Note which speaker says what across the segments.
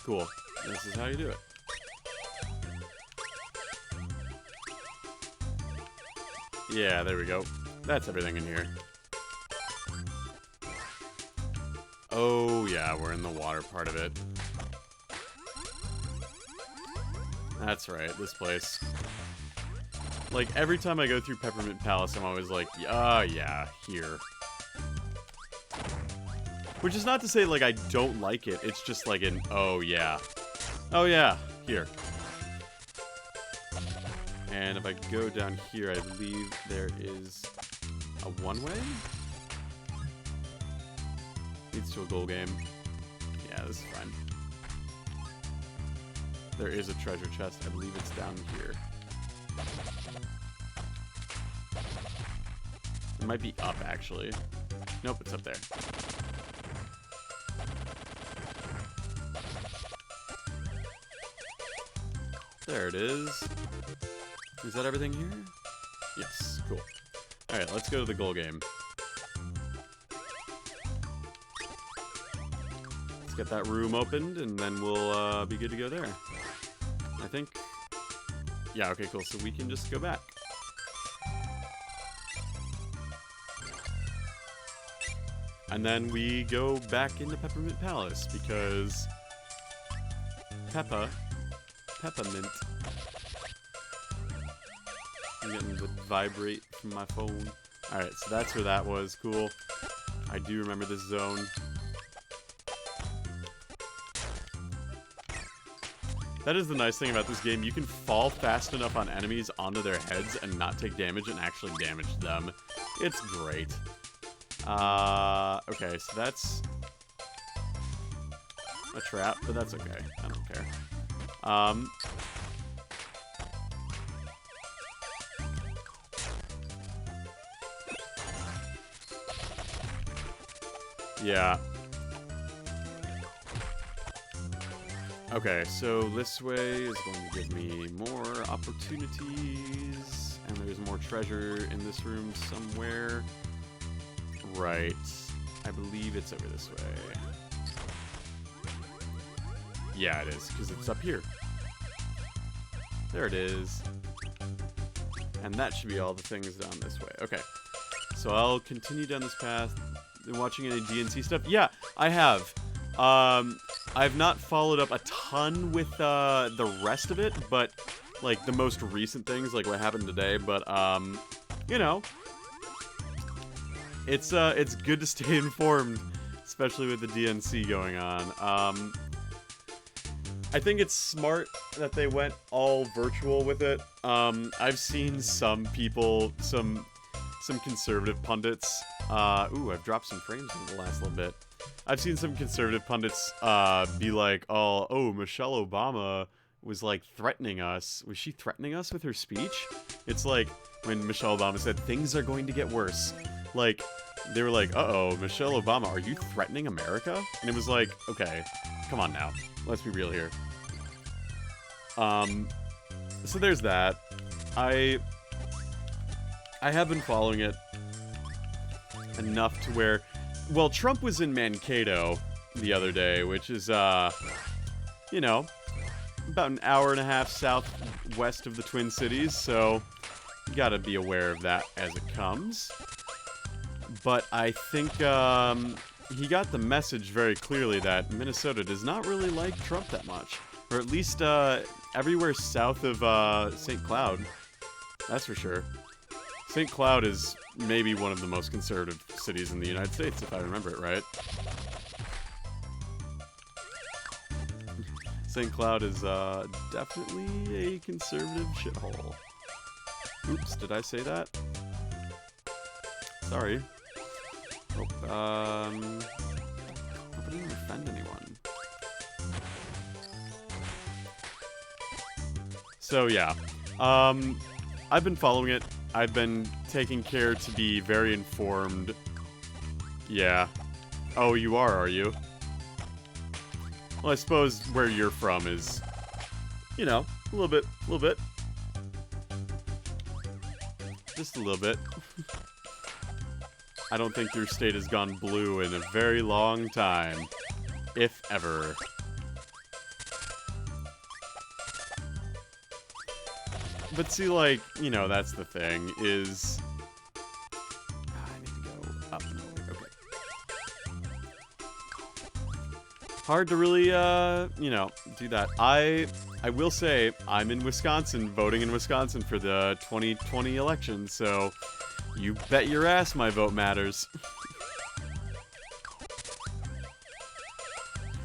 Speaker 1: Cool. This is how you do it. Yeah, there we go. That's everything in here. Oh, yeah, we're in the water part of it. That's right, this place. Like, every time I go through Peppermint Palace, I'm always like, yeah, here. Which is not to say, like, I don't like it. It's just like an, oh, yeah. Oh, yeah, here. And if I go down here, I believe there is a one-way? Leads to a goal game. Yeah, this is fine. There is a treasure chest. I believe it's down here. It might be up, actually. Nope, it's up there. There it is. Is that everything here? Yes, cool. Alright, let's go to the goal game. Let's get that room opened, and then we'll be good to go there. I think. Yeah, okay, cool. So we can just go back. And then we go back into Peppermint Palace, because Peppermint. I'm getting the vibrate from my phone. Alright, so that's where that was. Cool. I do remember this zone. That is the nice thing about this game. You can fall fast enough on enemies onto their heads and not take damage and actually damage them. It's great. Okay, so that's a trap, but that's okay. I don't care. Yeah. Okay, so this way is going to give me more opportunities, and there's more treasure in this room somewhere. Right. I believe it's over this way. Yeah, it is, because it's up here. There it is. And that should be all the things down this way. Okay. So I'll continue down this path. Been watching any DNC stuff? Yeah, I have. I've not followed up a ton with the rest of it, but like the most recent things, like what happened today. But you know, it's good to stay informed, especially with the DNC going on. I think it's smart that they went all virtual with it. I've seen some people, some conservative pundits. Ooh, I've dropped some frames in the last little bit. I've seen some conservative pundits be like, oh, Michelle Obama was like threatening us. Was she threatening us with her speech? It's like when Michelle Obama said things are going to get worse. Like, they were like, uh-oh, Michelle Obama, are you threatening America? And it was like, okay, come on now. Let's be real here. So there's that. I have been following it enough to where, well, Trump was in Mankato the other day, which is, you know, about an hour and a half southwest of the Twin Cities, so you gotta be aware of that as it comes. But I think, he got the message very clearly that Minnesota does not really like Trump that much. Or at least, everywhere south of, St. Cloud. That's for sure. St. Cloud is maybe one of the most conservative cities in the United States, if I remember it right. St. Cloud is definitely a conservative shithole. Oops, did I say that? Sorry. Oh, I didn't offend anyone. So yeah, I've been following it. I've been taking care to be very informed. Yeah. Oh, you are you? Well, I suppose where you're from is, you know, a little bit. Just a little bit. I don't think your state has gone blue in a very long time. If ever. But see, like, you know, that's the thing, is... I need to go up. Okay. Hard to really, you know, do that. I will say, I'm in Wisconsin, voting in Wisconsin for the 2020 election, so you bet your ass my vote matters.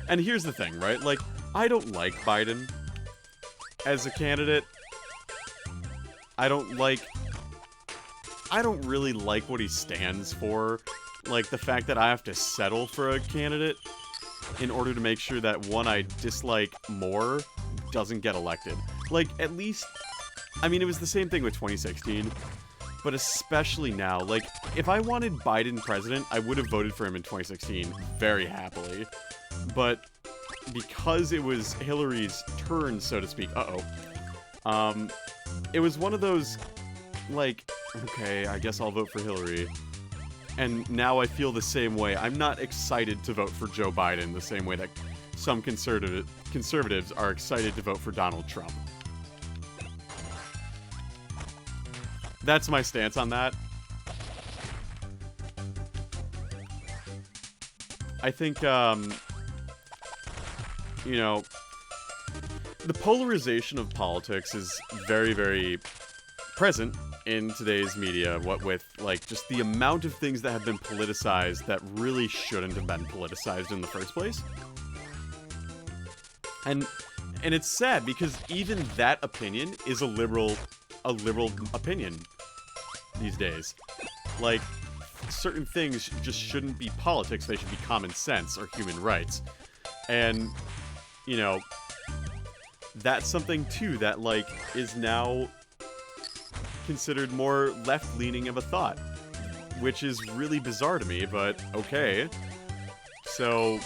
Speaker 1: And here's the thing, right? Like, I don't like Biden as a candidate. I don't really like what he stands for. Like, the fact that I have to settle for a candidate in order to make sure that one I dislike more doesn't get elected. Like, at least... I mean, it was the same thing with 2016, but especially now. Like, if I wanted Biden president, I would have voted for him in 2016 very happily. But because it was Hillary's turn, so to speak... it was one of those, like, okay, I guess I'll vote for Hillary. And now I feel the same way. I'm not excited to vote for Joe Biden the same way that some conservatives are excited to vote for Donald Trump. That's my stance on that. I think, you know, the polarization of politics is very, very present in today's media, what with, like, just the amount of things that have been politicized that really shouldn't have been politicized in the first place. And it's sad, because even that opinion is a liberal opinion these days. Like, certain things just shouldn't be politics, they should be common sense or human rights. And, you know, that's something, too, that, like, is now considered more left-leaning of a thought, which is really bizarre to me, but okay. So,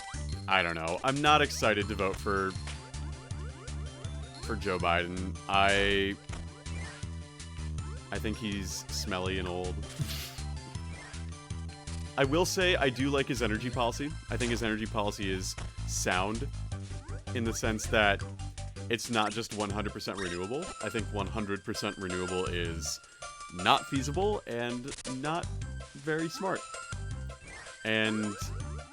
Speaker 1: I don't know. I'm not excited to vote for Joe Biden. I think he's smelly and old. I will say I do like his energy policy. I think his energy policy is sound in the sense that it's not just 100% renewable. I think 100% renewable is not feasible and not very smart. And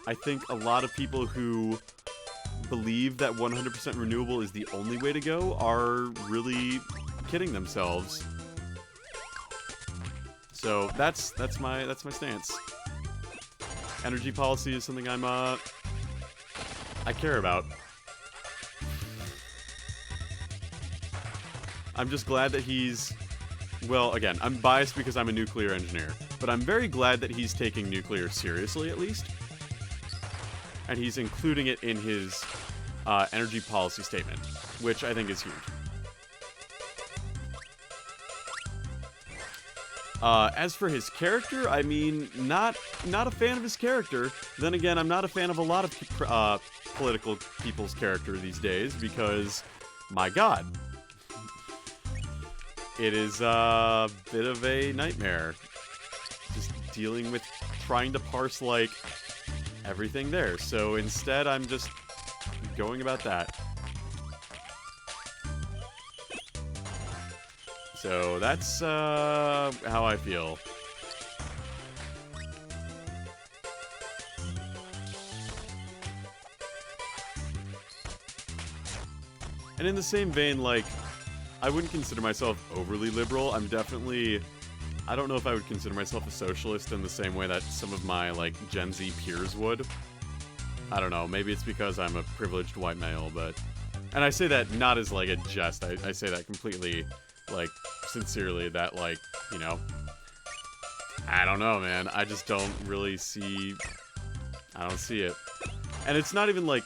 Speaker 1: I think a lot of people who believe that 100% renewable is the only way to go are really kidding themselves. So that's my stance. Energy policy is something I care about. I'm just glad that he's... Well, again, I'm biased because I'm a nuclear engineer, but I'm very glad that he's taking nuclear seriously, at least. And he's including it in his energy policy statement, which I think is huge. As for his character, I mean, not a fan of his character. Then again, I'm not a fan of a lot of political people's character these days because, my God, it is a bit of a nightmare. Just dealing with trying to parse, like, everything there. So instead, I'm just going about that. So that's how I feel. And in the same vein, like, I wouldn't consider myself overly liberal. I'm definitely... I don't know if I would consider myself a socialist in the same way that some of my, like, Gen Z peers would. I don't know. Maybe it's because I'm a privileged white male, but... And I say that not as, like, a jest. I say that completely, like, sincerely, that, like, you know... I don't know, man. I just don't really see... I don't see it. And it's not even, like...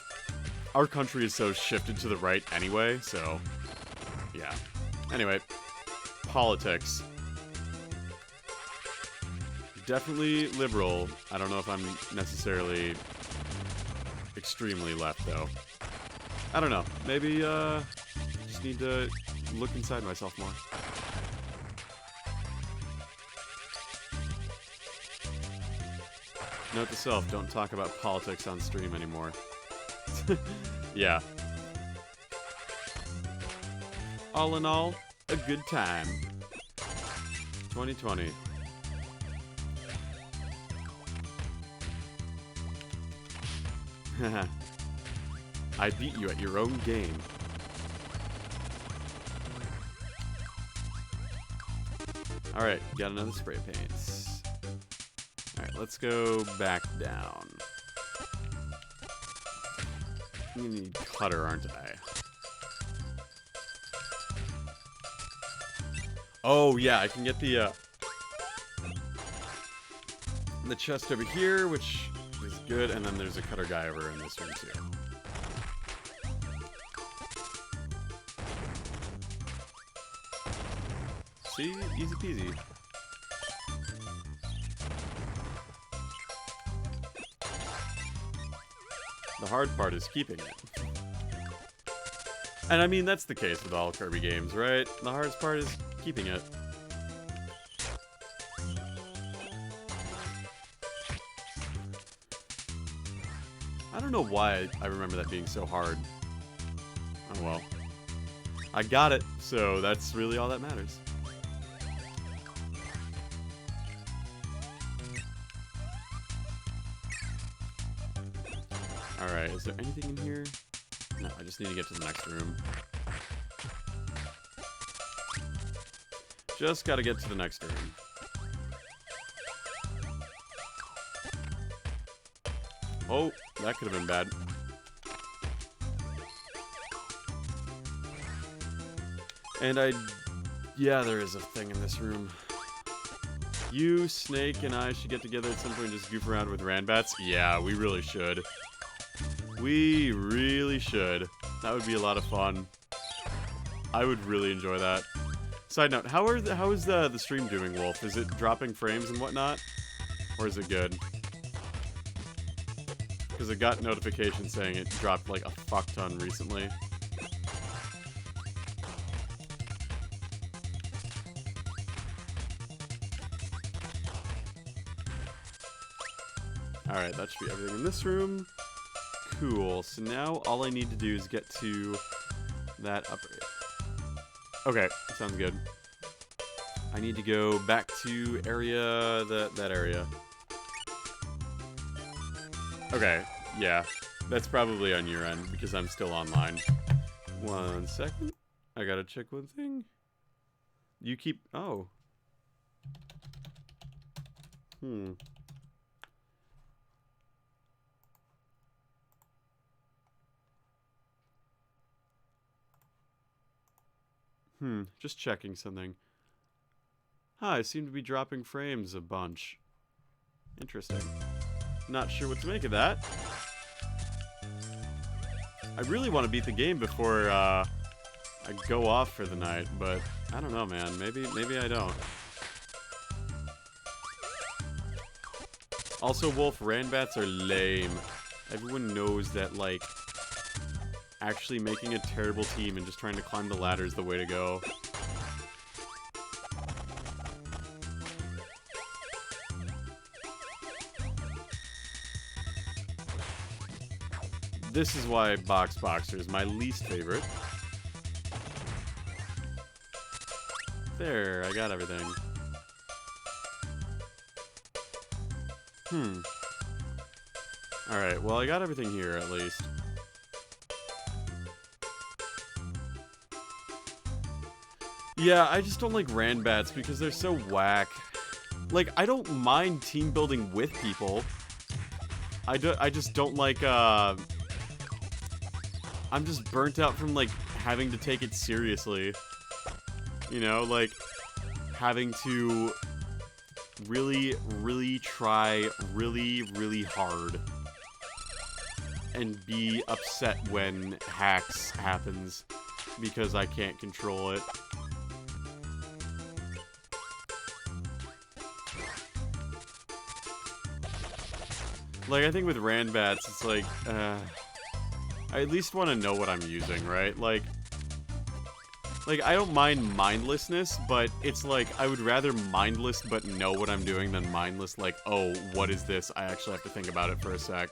Speaker 1: Our country is so shifted to the right anyway, so... Yeah. Anyway, politics. Definitely liberal. I don't know if I'm necessarily extremely left, though. I don't know. Maybe, just need to look inside myself more. Note to self, don't talk about politics on stream anymore. Yeah. All in all, a good time. 2020. I beat you at your own game. Alright, got another spray paint. Alright, let's go back down. I'm gonna need clutter, aren't I? Oh, yeah, I can get the chest over here, which is good, and then there's a cutter guy over in this room, too. See? Easy peasy. The hard part is keeping it. And I mean, that's the case with all Kirby games, right? The hardest part is keeping it. I don't know why I remember that being so hard. Oh well. I got it, so that's really all that matters. Alright, is there anything in here? No, I just need to get to the next room. Just gotta get to the next room. Oh, that could have been bad. And yeah, there is a thing in this room. You, Snake, and I should get together at some point and just goof around with Ranbats. Yeah, we really should. We really should. That would be a lot of fun. I would really enjoy that. Side note, how is the stream doing, Wolf? Is it dropping frames and whatnot? Or is it good? Because I got notification saying it dropped like a fuck ton recently. Alright, that should be everything in this room. Cool, so now all I need to do is get to that upper area. Okay, sounds good. I need to go back to area, that area. Okay, yeah. That's probably on your end, because I'm still online. 1 second. I gotta check one thing. You keep... Oh. Just checking something. I seem to be dropping frames a bunch. Interesting. Not sure what to make of that. I really want to beat the game before I go off for the night, but I don't know, man. Maybe I don't. Also, Wolf, Ranbats are lame. Everyone knows that, like, actually making a terrible team and just trying to climb the ladder is the way to go. This is why Box Boxer is my least favorite. There, I got everything. Alright, well I got everything here at least. Yeah, I just don't like Ranbats because they're so whack. Like, I don't mind team building with people. I just don't like, I'm just burnt out from, like, having to take it seriously. You know, like, having to really, really try really, really hard. And be upset when hacks happens because I can't control it. Like, I think with Ranbats, it's like, I at least want to know what I'm using, right? Like, I don't mind mindlessness, but it's like, I would rather mindless but know what I'm doing than mindless, like, oh, what is this? I actually have to think about it for a sec.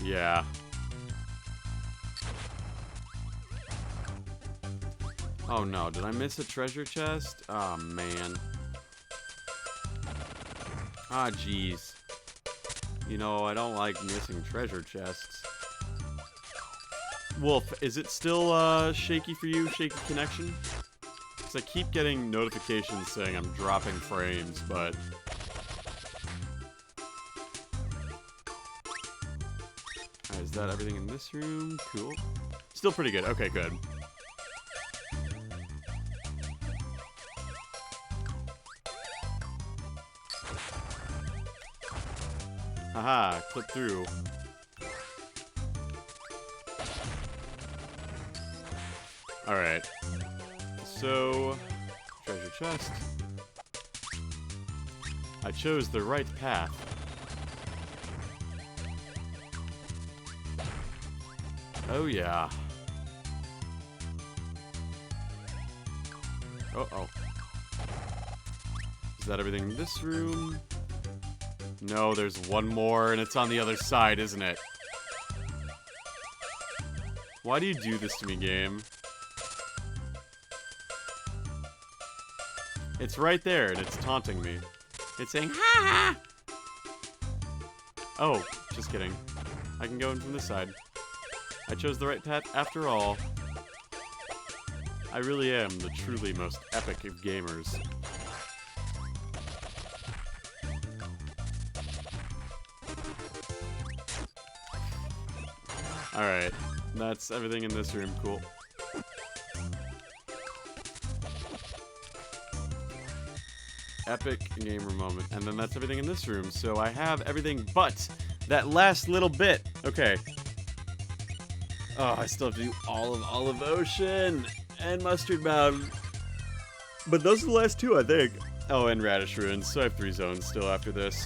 Speaker 1: Yeah. Oh no, did I miss a treasure chest? Oh man. Ah, jeez. You know, I don't like missing treasure chests. Wolf, is it still shaky for you? Shaky connection? Because I keep getting notifications saying I'm dropping frames, but... Alright, is that everything in this room? Cool. Still pretty good. Okay, good. Haha, clip through. Alright. So, treasure chest. I chose the right path. Oh yeah. Uh-oh. Is that everything in this room? No, there's one more, and it's on the other side, isn't it? Why do you do this to me, game? It's right there, and it's taunting me. It's saying, ha ha! Oh, just kidding. I can go in from this side. I chose the right path after all. I really am the truly most epic of gamers. Alright, that's everything in this room. Cool. Epic gamer moment. And then that's everything in this room. So I have everything but that last little bit. Okay. Oh, I still have to do all of Olive Ocean and Mustard Mountain. But those are the last two, I think. Oh, and Radish Ruins. So I have 3 zones still after this.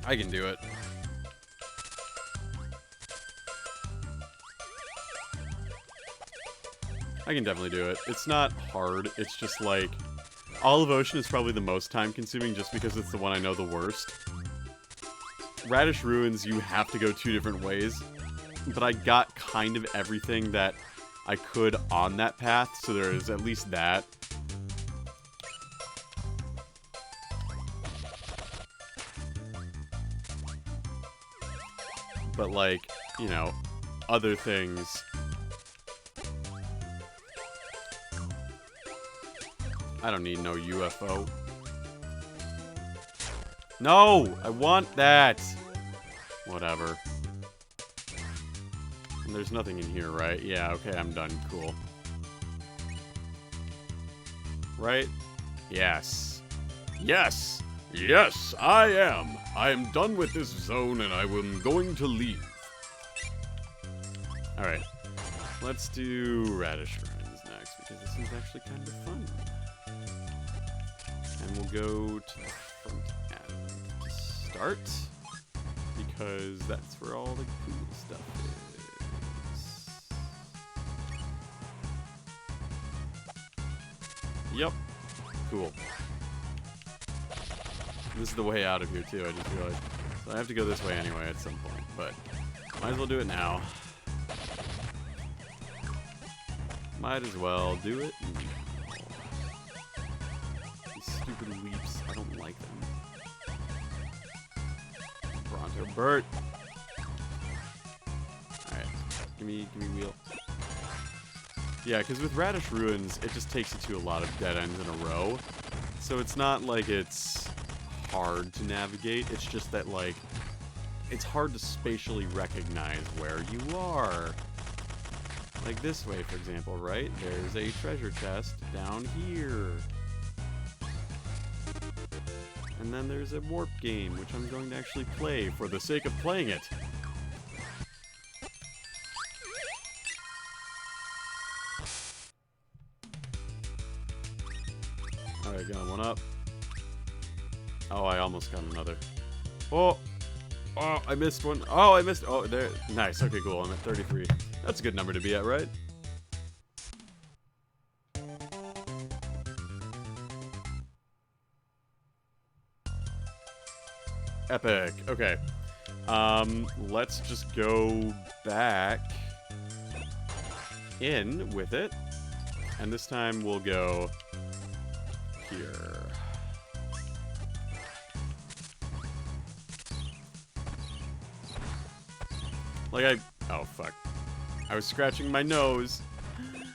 Speaker 1: I can do it. I can definitely do it. It's not hard. It's just like... Olive Ocean is probably the most time-consuming just because it's the one I know the worst. Radish Ruins, you have to go 2 different ways. But I got kind of everything that I could on that path, so there is at least that. But like, you know, other things... I don't need no UFO. No! I want that! Whatever. And there's nothing in here, right? Yeah, okay, I'm done. Cool. Right? Yes. Yes! Yes, I am! I am done with this zone and I am going to leave. Alright. Let's do Radish Ruins next, because this is actually kind of fun. And we'll go to the front end to start, because that's where all the cool stuff is. Yep. Cool. This is the way out of here, too, I just realized. So I have to go this way anyway at some point, but might as well do it now. Might as well do it now. Stupid leaps. I don't like them. Bronto Burt. Alright. Give me wheel. Yeah, because with Radish Ruins, it just takes you to a lot of dead ends in a row. So it's not like it's hard to navigate. It's just that, like, it's hard to spatially recognize where you are. Like this way, for example, right? There's a treasure chest down here. And then there's a warp game, which I'm going to actually play for the sake of playing it. Alright, got one up. Oh, I almost got another. Oh! Oh, I missed one. Oh, I missed. Oh, there. Nice. Okay, cool. I'm at 33. That's a good number to be at, right? Epic. Okay. Let's just go back in with it. And this time we'll go here. Like oh fuck. I was scratching my nose.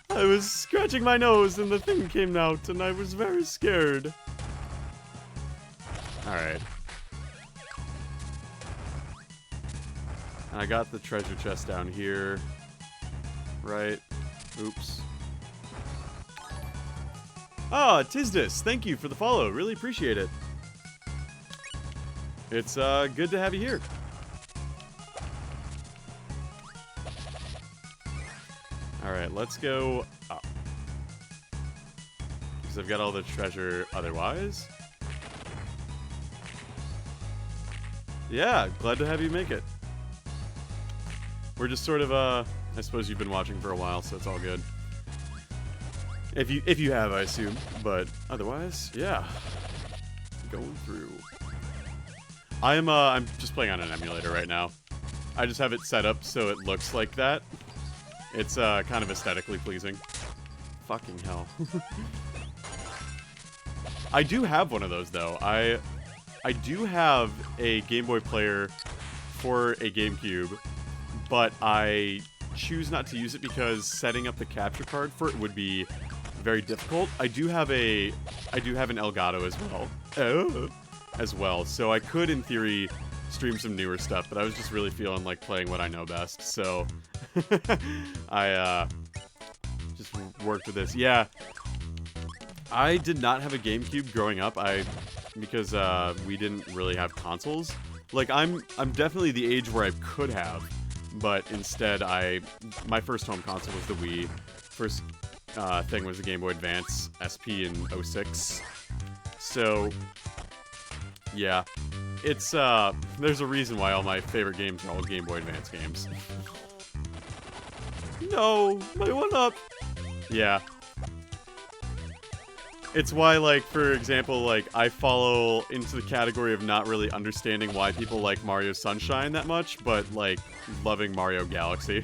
Speaker 1: I was scratching my nose and the thing came out and I was very scared. Alright. I got the treasure chest down here. Right. Oops. Ah, Tisdis, thank you for the follow. Really appreciate it. It's good to have you here. Alright, let's go up. Because I've got all the treasure otherwise. Yeah, glad to have you make it. We're just sort of, I suppose you've been watching for a while, so it's all good. If you have, I assume. But otherwise, yeah. Going through. I'm just playing on an emulator right now. I just have it set up so it looks like that. It's kind of aesthetically pleasing. Fucking hell. I do have one of those though. I do have a Game Boy player for a GameCube, but I choose not to use it because setting up the capture card for it would be very difficult. I do have an Elgato as well. So I could in theory stream some newer stuff, but I was just really feeling like playing what I know best. So I just worked with this. Yeah. I did not have a GameCube growing up. Because we didn't really have consoles. Like I'm definitely the age where I could have, but instead my first home console was the Wii. First thing was the Game Boy Advance SP in 06. So yeah, it's there's a reason why all my favorite games are all Game Boy Advance games. No, my 1-up. Yeah. It's why, like, for example, like, I follow into the category of not really understanding why people like Mario Sunshine that much, but, like, loving Mario Galaxy.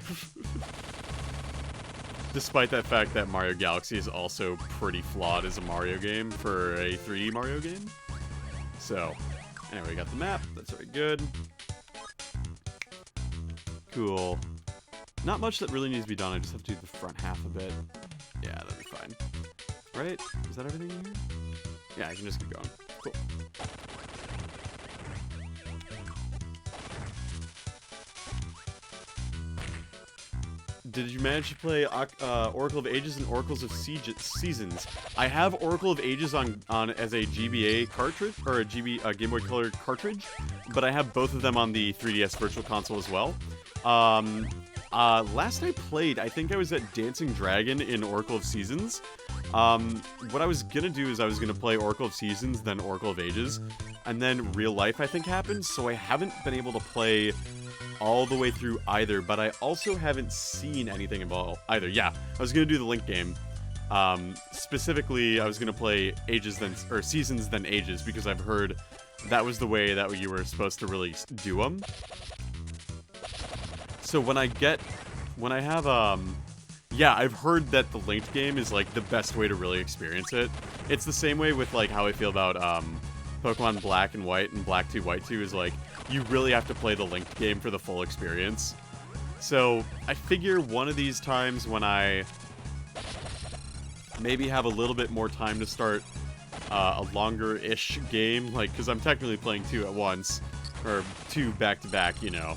Speaker 1: Despite that fact that Mario Galaxy is also pretty flawed as a Mario game for a 3D Mario game. So, anyway, we got the map. That's very good. Cool. Not much that really needs to be done. I just have to do the front half a bit. Yeah, that'll be fine. Right? Is that everything in here? Yeah, I can just keep going. Cool. Did you manage to play Oracle of Ages and Oracles of Seasons? I have Oracle of Ages on as a GBA cartridge, or a Game Boy Color cartridge, but I have both of them on the 3DS Virtual Console as well. Last I played, I think I was at Dancing Dragon in Oracle of Seasons. What I was gonna do is I was gonna play Oracle of Seasons, then Oracle of Ages, and then Real Life, I think, happened, so I haven't been able to play all the way through either, but I also haven't seen anything about either. Yeah, I was gonna do the Link game. Specifically, I was gonna play Ages then, or Seasons then Ages, because I've heard that was the way that you were supposed to really do them. So yeah, I've heard that the Linked game is, like, the best way to really experience it. It's the same way with, like, how I feel about, Pokemon Black and White and Black 2, White 2 is, like, you really have to play the Linked game for the full experience. So, I figure one of these times when I maybe have a little bit more time to start a longer-ish game, like, because I'm technically playing 2 at once, or 2 back-to-back, you know,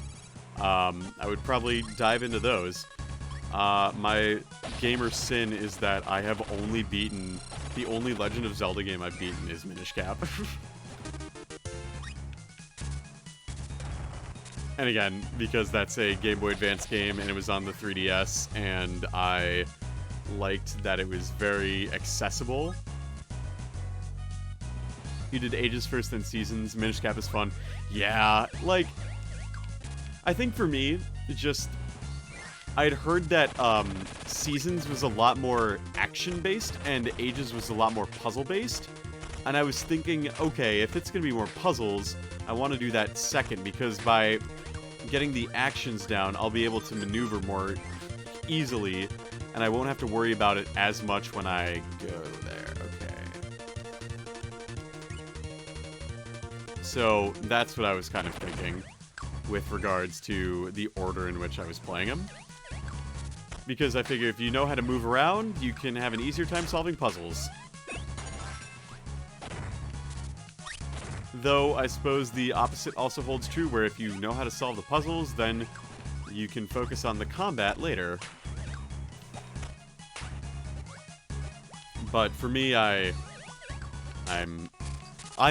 Speaker 1: I would probably dive into those. My gamer sin is that I have only beaten... The only Legend of Zelda game I've beaten is Minish Cap. And again, because that's a Game Boy Advance game and it was on the 3DS, and I liked that it was very accessible. You did Ages first, then Seasons. Minish Cap is fun. Yeah, like... I think for me, just... I'd heard that Seasons was a lot more action-based and Ages was a lot more puzzle-based. And I was thinking, okay, if it's going to be more puzzles, I want to do that second, because by getting the actions down, I'll be able to maneuver more easily, and I won't have to worry about it as much when I go there. Okay. So that's what I was kind of thinking with regards to the order in which I was playing them. Because I figure if you know how to move around, you can have an easier time solving puzzles. Though, I suppose the opposite also holds true, where if you know how to solve the puzzles, then you can focus on the combat later. But for me, I'm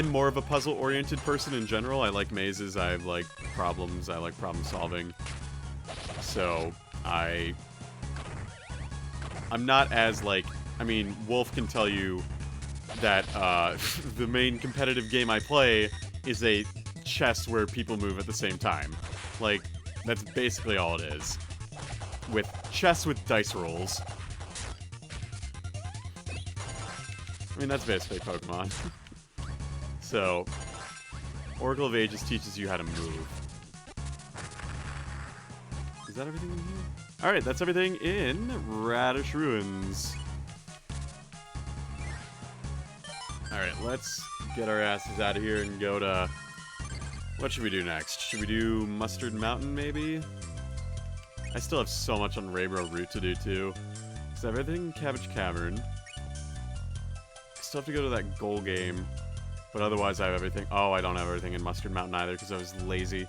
Speaker 1: more of a puzzle-oriented person in general. I like mazes, I like problems, I like problem solving. So, I'm not as, like... I mean, Wolf can tell you that the main competitive game I play is a chess where people move at the same time. Like, that's basically all it is. With chess with dice rolls. I mean, that's basically Pokemon. So, Oracle of Ages teaches you how to move. Is that everything in here? Alright, that's everything in Radish Ruins. Alright, let's get our asses out of here and go to... What should we do next? Should we do Mustard Mountain, maybe? I still have so much on Rainbow Route to do, too. So everything in Cabbage Cavern. I still have to go to that goal game. But otherwise, I have everything... Oh, I don't have everything in Mustard Mountain either, because I was lazy.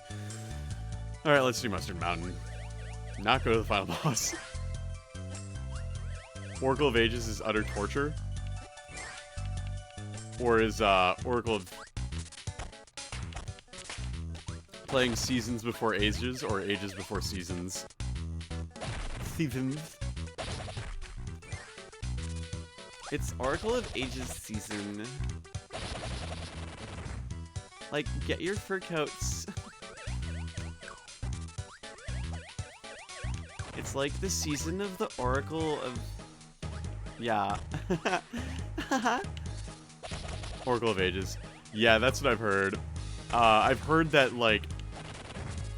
Speaker 1: Alright, let's do Mustard Mountain. Not go to the final boss. Oracle of Ages is utter torture. Or is, Oracle of... Playing Seasons Before Ages, or Ages Before Seasons? Seasons.
Speaker 2: It's Oracle of Ages season. Like, get your fur coats. It's like the season of the Oracle of... Yeah.
Speaker 1: Oracle of Ages. Yeah, that's what I've heard. I've heard that, like,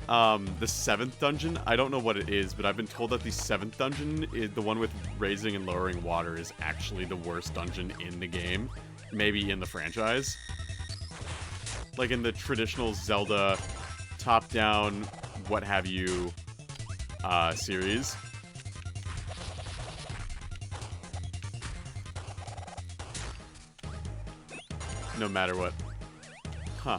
Speaker 1: the 7th dungeon, I don't know what it is, but I've been told that the 7th dungeon, is the one with raising and lowering water, is actually the worst dungeon in the game. Maybe in the franchise. Like in the traditional Zelda top-down, what have you, series. No matter what. Huh.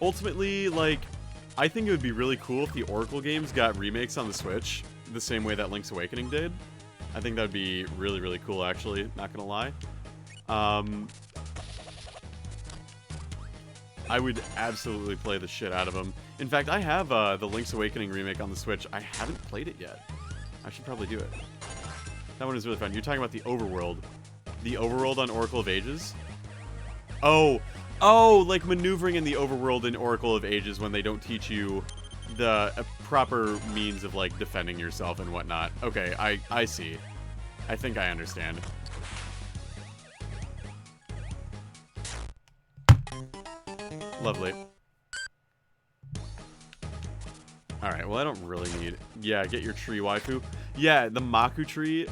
Speaker 1: Ultimately, like, I think it would be really cool if the Oracle games got remakes on the Switch, the same way that Link's Awakening did. I think that would be really, really cool, actually, not gonna lie. I would absolutely play the shit out of them. In fact, I have the Link's Awakening remake on the Switch. I haven't played it yet. I should probably do it. That one is really fun. You're talking about the overworld. The overworld on Oracle of Ages? Oh, like maneuvering in the overworld in Oracle of Ages when they don't teach you the proper means of, like, defending yourself and whatnot. Okay, I see. I think I understand. Lovely. Alright, well, I don't really need... Yeah, get your tree waifu. Yeah, the Maku tree...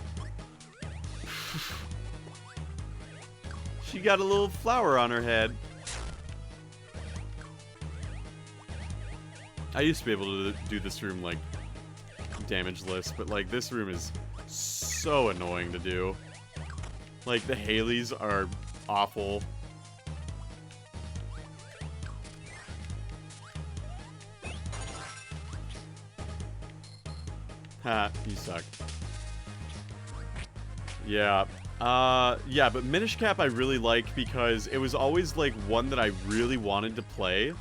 Speaker 1: She got a little flower on her head. I used to be able to do this room, like, damage-less, but, like, this room is so annoying to do. Like, the Haleys are awful. Ha, you suck. Yeah. Yeah, but Minish Cap I really liked because it was always, like, one that I really wanted to play,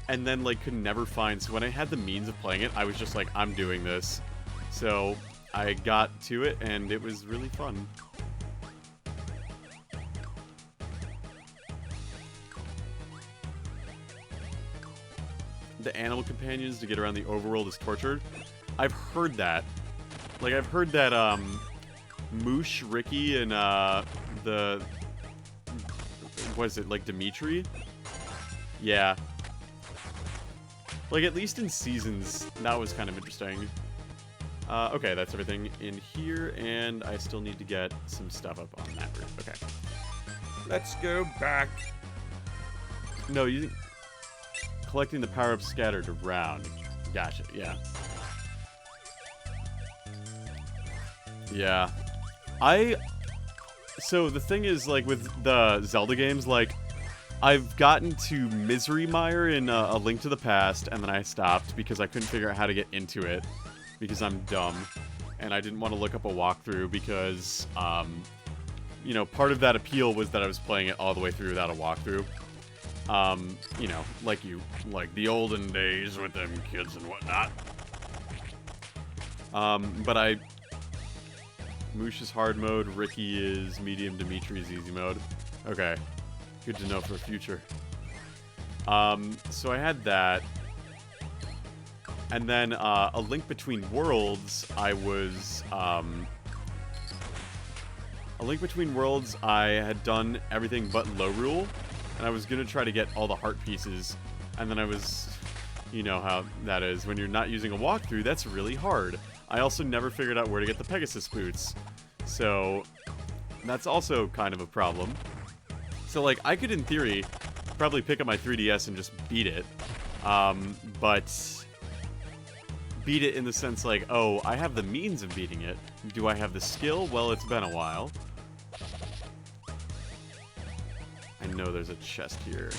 Speaker 1: and then, like, could never find. So when I had the means of playing it, I was just like, I'm doing this. So I got to it, and it was really fun. The animal companions to get around the overworld is tortured. I've heard that. Like, I've heard that, Moosh, Ricky, and, the what is it, like Dimitri? Yeah. Like, at least in Seasons, that was kind of interesting. Okay, that's everything in here, and I still need to get some stuff up on that route. Okay. Let's go back. No, collecting the power-ups scattered around. Gotcha, yeah. Yeah. So the thing is, like, with the Zelda games, like, I've gotten to Misery Mire in A Link to the Past, and then I stopped because I couldn't figure out how to get into it, because I'm dumb, and I didn't want to look up a walkthrough because, you know, part of that appeal was that I was playing it all the way through without a walkthrough. You know, like the olden days with them kids and whatnot. But Moosh is hard mode, Ricky is medium, Dimitri is easy mode. Okay. Good to know for the future. So I had that. And then, A Link Between Worlds, A Link Between Worlds, I had done everything but low rule. And I was gonna try to get all the heart pieces. And then you know how that is. When you're not using a walkthrough, that's really hard. I also never figured out where to get the Pegasus boots. So, that's also kind of a problem. So, like, I could, in theory, probably pick up my 3DS and just beat it. But beat it in the sense, like, oh, I have the means of beating it. Do I have the skill? Well, it's been a while. I know there's a chest here.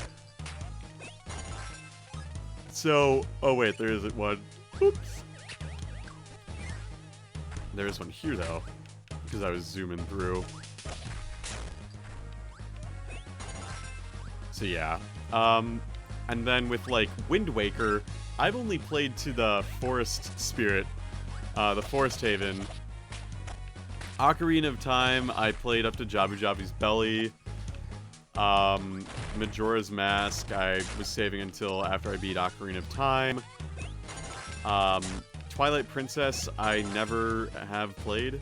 Speaker 1: So, oh wait, there isn't one. Oops. There is one here, though, because I was zooming through. So yeah. And then with, like, Wind Waker, I've only played to the Forest Spirit, the Forest Haven. Ocarina of Time, I played up to Jabu Jabu's Belly. Majora's Mask, I was saving until after I beat Ocarina of Time. Twilight Princess, I never have played.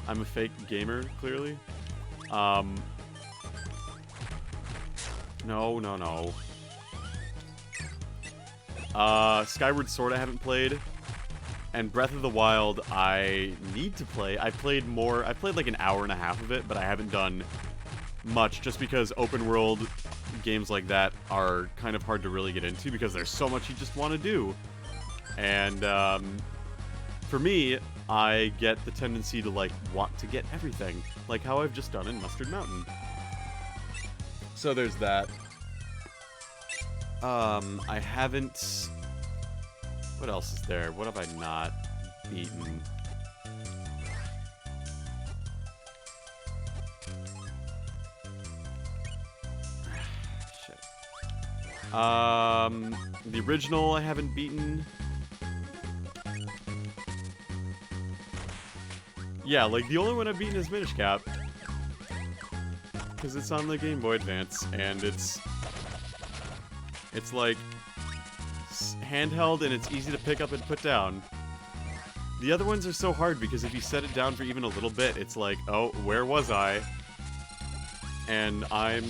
Speaker 1: I'm a fake gamer, clearly. No. Skyward Sword I haven't played. And Breath of the Wild I need to play. I played like an hour and a half of it, but I haven't done much just because open world games like that are kind of hard to really get into because there's so much you just want to do. And for me, I get the tendency to, like, want to get everything, like how I've just done in Mustard Mountain. So there's that. I haven't... What else is there? What have I not beaten? Shit. The original I haven't beaten. Yeah, like, the only one I've beaten is Minish Cap. Because it's on the Game Boy Advance, and it's like, handheld, and it's easy to pick up and put down. The other ones are so hard, because if you set it down for even a little bit, it's like, oh, where was I? And I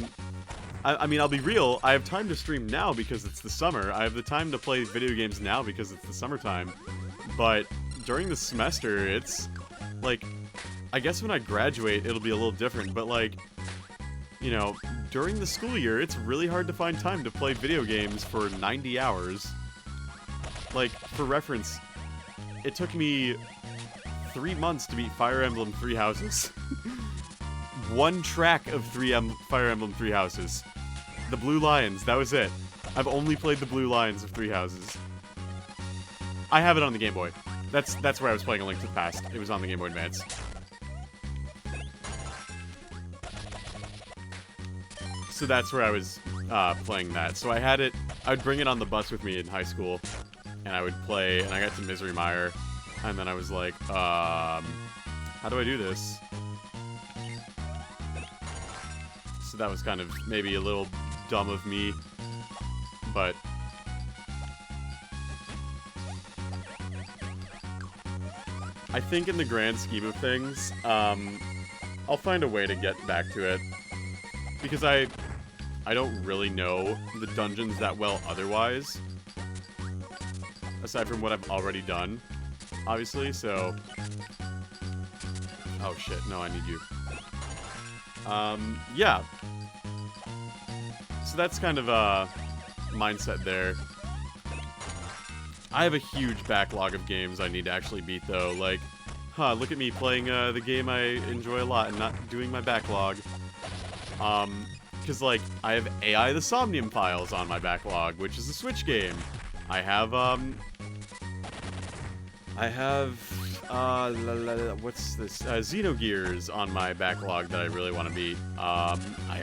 Speaker 1: mean, I'll be real, I have time to stream now because it's the summer. I have the time to play video games now because it's the summertime. But during the semester, it's, like, I guess when I graduate, it'll be a little different, but, like, you know, during the school year, it's really hard to find time to play video games for 90 hours. Like, for reference, it took me 3 months to beat Fire Emblem Three Houses. One track of Fire Emblem Three Houses. The Blue Lions, that was it. I've only played the Blue Lions of Three Houses. I have it on the Game Boy. That's where I was playing A Link to the Past. It was on the Game Boy Advance. So that's where I was playing that. So I had it, I would bring it on the bus with me in high school, and I would play, and I got to Misery Mire, and then I was like, how do I do this? So that was kind of maybe a little dumb of me, but I think in the grand scheme of things, I'll find a way to get back to it. because I don't really know the dungeons that well otherwise, aside from what I've already done, obviously, so... Oh shit, no, I need you. Yeah. So that's kind of a mindset there. I have a huge backlog of games I need to actually beat, though. Like, look at me playing the game I enjoy a lot and not doing my backlog. Because, like, I have AI the Somnium Files on my backlog, which is a Switch game. I have, what's this? Xenogears on my backlog that I really want to beat. I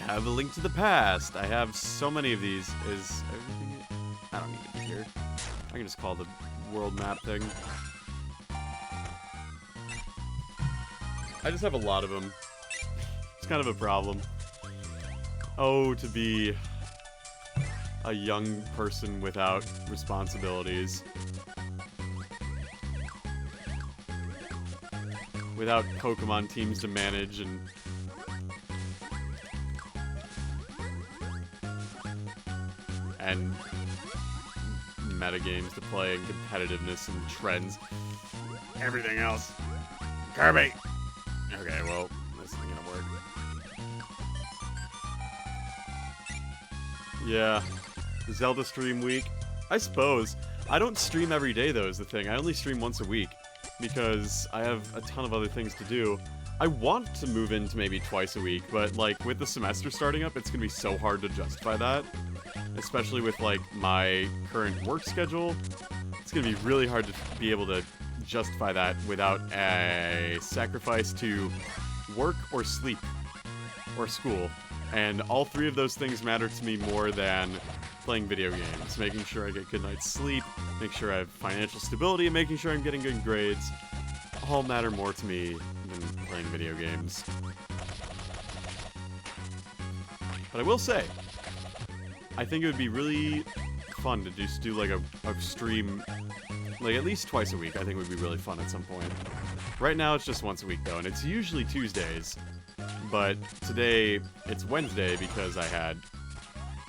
Speaker 1: have A Link to the Past. I have so many of these. Is everything... I don't need to be here. I can just call the world map thing. I just have a lot of them. It's kind of a problem. Oh, to be a young person without responsibilities. Without Pokemon teams to manage and... metagames to play and competitiveness and trends. Everything else. Kirby! Okay, well, this isn't gonna work. Yeah. Zelda stream week. I suppose. I don't stream every day, though, is the thing. I only stream once a week. Because I have a ton of other things to do. I want to move into maybe twice a week, but, like, with the semester starting up, it's gonna be so hard to justify that. Especially with, like, my current work schedule. It's gonna be really hard to be able to justify that without a sacrifice to work or sleep or school. And all three of those things matter to me more than playing video games. Making sure I get good night's sleep, make sure I have financial stability, and making sure I'm getting good grades all matter more to me than playing video games. But I will say, I think it would be really fun to just do like a stream, like at least twice a week. I think would be really fun at some point. Right now it's just once a week though, and it's usually Tuesdays. But today it's Wednesday because I had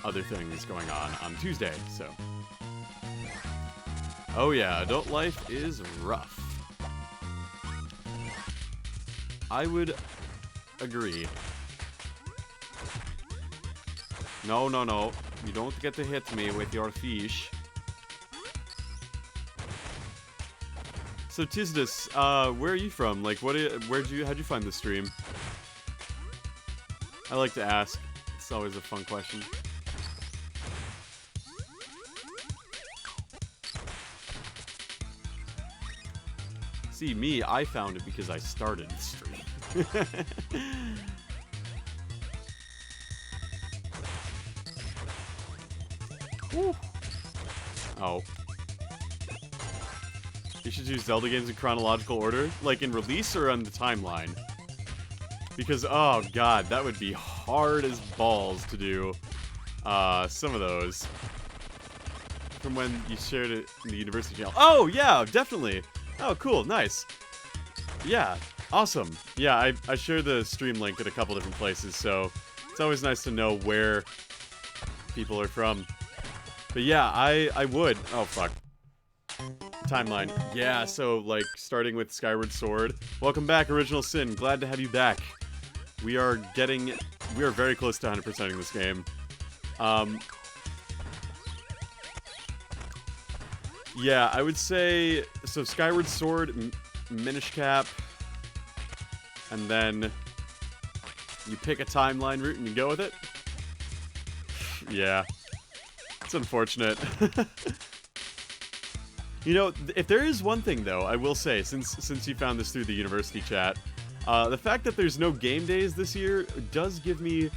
Speaker 1: other things going on Tuesday, so. Oh yeah, adult life is rough. I would agree. No, no, no. You don't get to hit me with your fish. So Tizdus, where are you from? Like, how'd you find the stream? I like to ask. It's always a fun question. See, me, I found it because I started the stream. Woo. Oh. You should do Zelda games in chronological order? Like in release or on the timeline? Because, oh god, that would be hard as balls to do some of those. From when you shared it in the university channel. Oh, yeah, definitely! Oh, cool, nice. Yeah, awesome. Yeah, I share the stream link at a couple different places, so it's always nice to know where people are from. But yeah, I would. Oh, fuck. Timeline. Yeah, so, like, starting with Skyward Sword. Welcome back, Original Sin. Glad to have you back. We are very close to 100%ing this game. Yeah, I would say, so Skyward Sword, Minish Cap, and then you pick a timeline route and you go with it. Yeah. It's unfortunate. You know, if there is one thing, though, I will say, since you found this through the university chat, the fact that there's no game days this year does give me,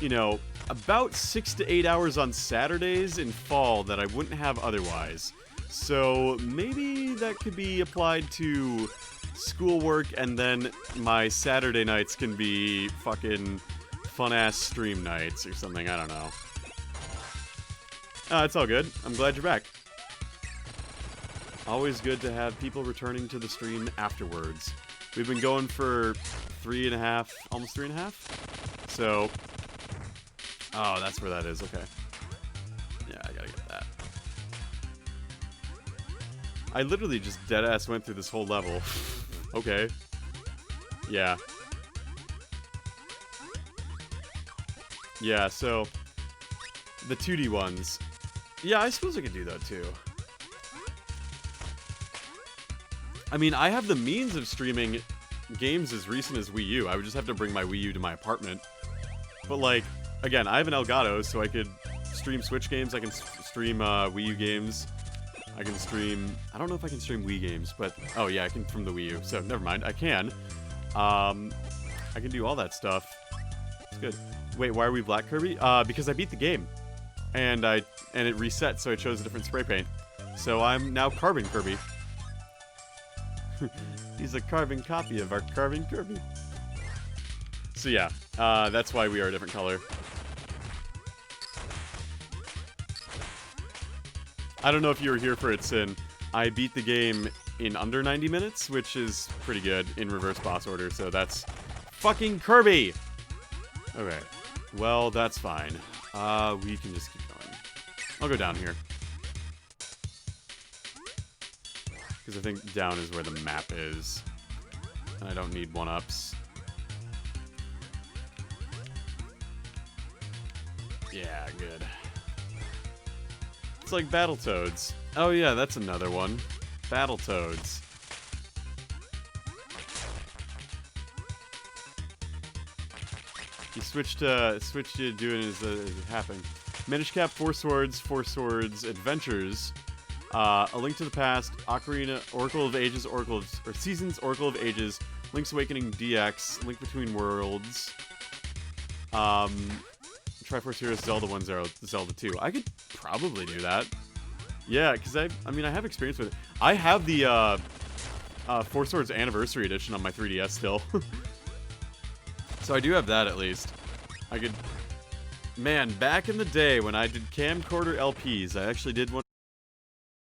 Speaker 1: you know, about 6 to 8 hours on Saturdays in fall that I wouldn't have otherwise. So maybe that could be applied to schoolwork, and then my Saturday nights can be fucking fun-ass stream nights or something, I don't know. It's all good. I'm glad you're back. Always good to have people returning to the stream afterwards. We've been going for 3.5, almost 3.5. So, Oh, that's where that is. Okay. Yeah, I gotta get that. I literally just deadass went through this whole level. Okay. Yeah. Yeah, so the 2D ones. Yeah, I suppose I could do that too. I mean, I have the means of streaming games as recent as Wii U. I would just have to bring my Wii U to my apartment. But like, again, I have an Elgato, so I could stream Switch games. I can stream Wii U games. I can stream... I don't know if I can stream Wii games, but... Oh, yeah, I can from the Wii U, so never mind. I can. I can do all that stuff. It's good. Wait, why are we Black Kirby? Because I beat the game. And it reset, so I chose a different spray paint. So I'm now Carbon Kirby. He's a carbon copy of our Carbon Kirby. So yeah, that's why we are a different color. I don't know if you were here for it, Sin. I beat the game in under 90 minutes, which is pretty good in reverse boss order, so that's fucking Kirby! Okay, well, that's fine. We can just keep going. I'll go down here. Because I think down is where the map is. And I don't need 1-ups. Yeah, good. It's like Battletoads. Oh yeah, that's another one. Battletoads. You switched to doing as it happened. Minish Cap, Four Swords, Adventures. A Link to the Past, Ocarina, Oracle of Ages, Seasons, Oracle of Ages, Link's Awakening DX, Link Between Worlds, Triforce Heroes, Zelda 1-0, Zelda 2. I could probably do that. Yeah, because I have experience with it. I have the Four Swords Anniversary Edition on my 3DS still. So I do have that at least. I could... Man, back in the day when I did camcorder LPs, I actually did one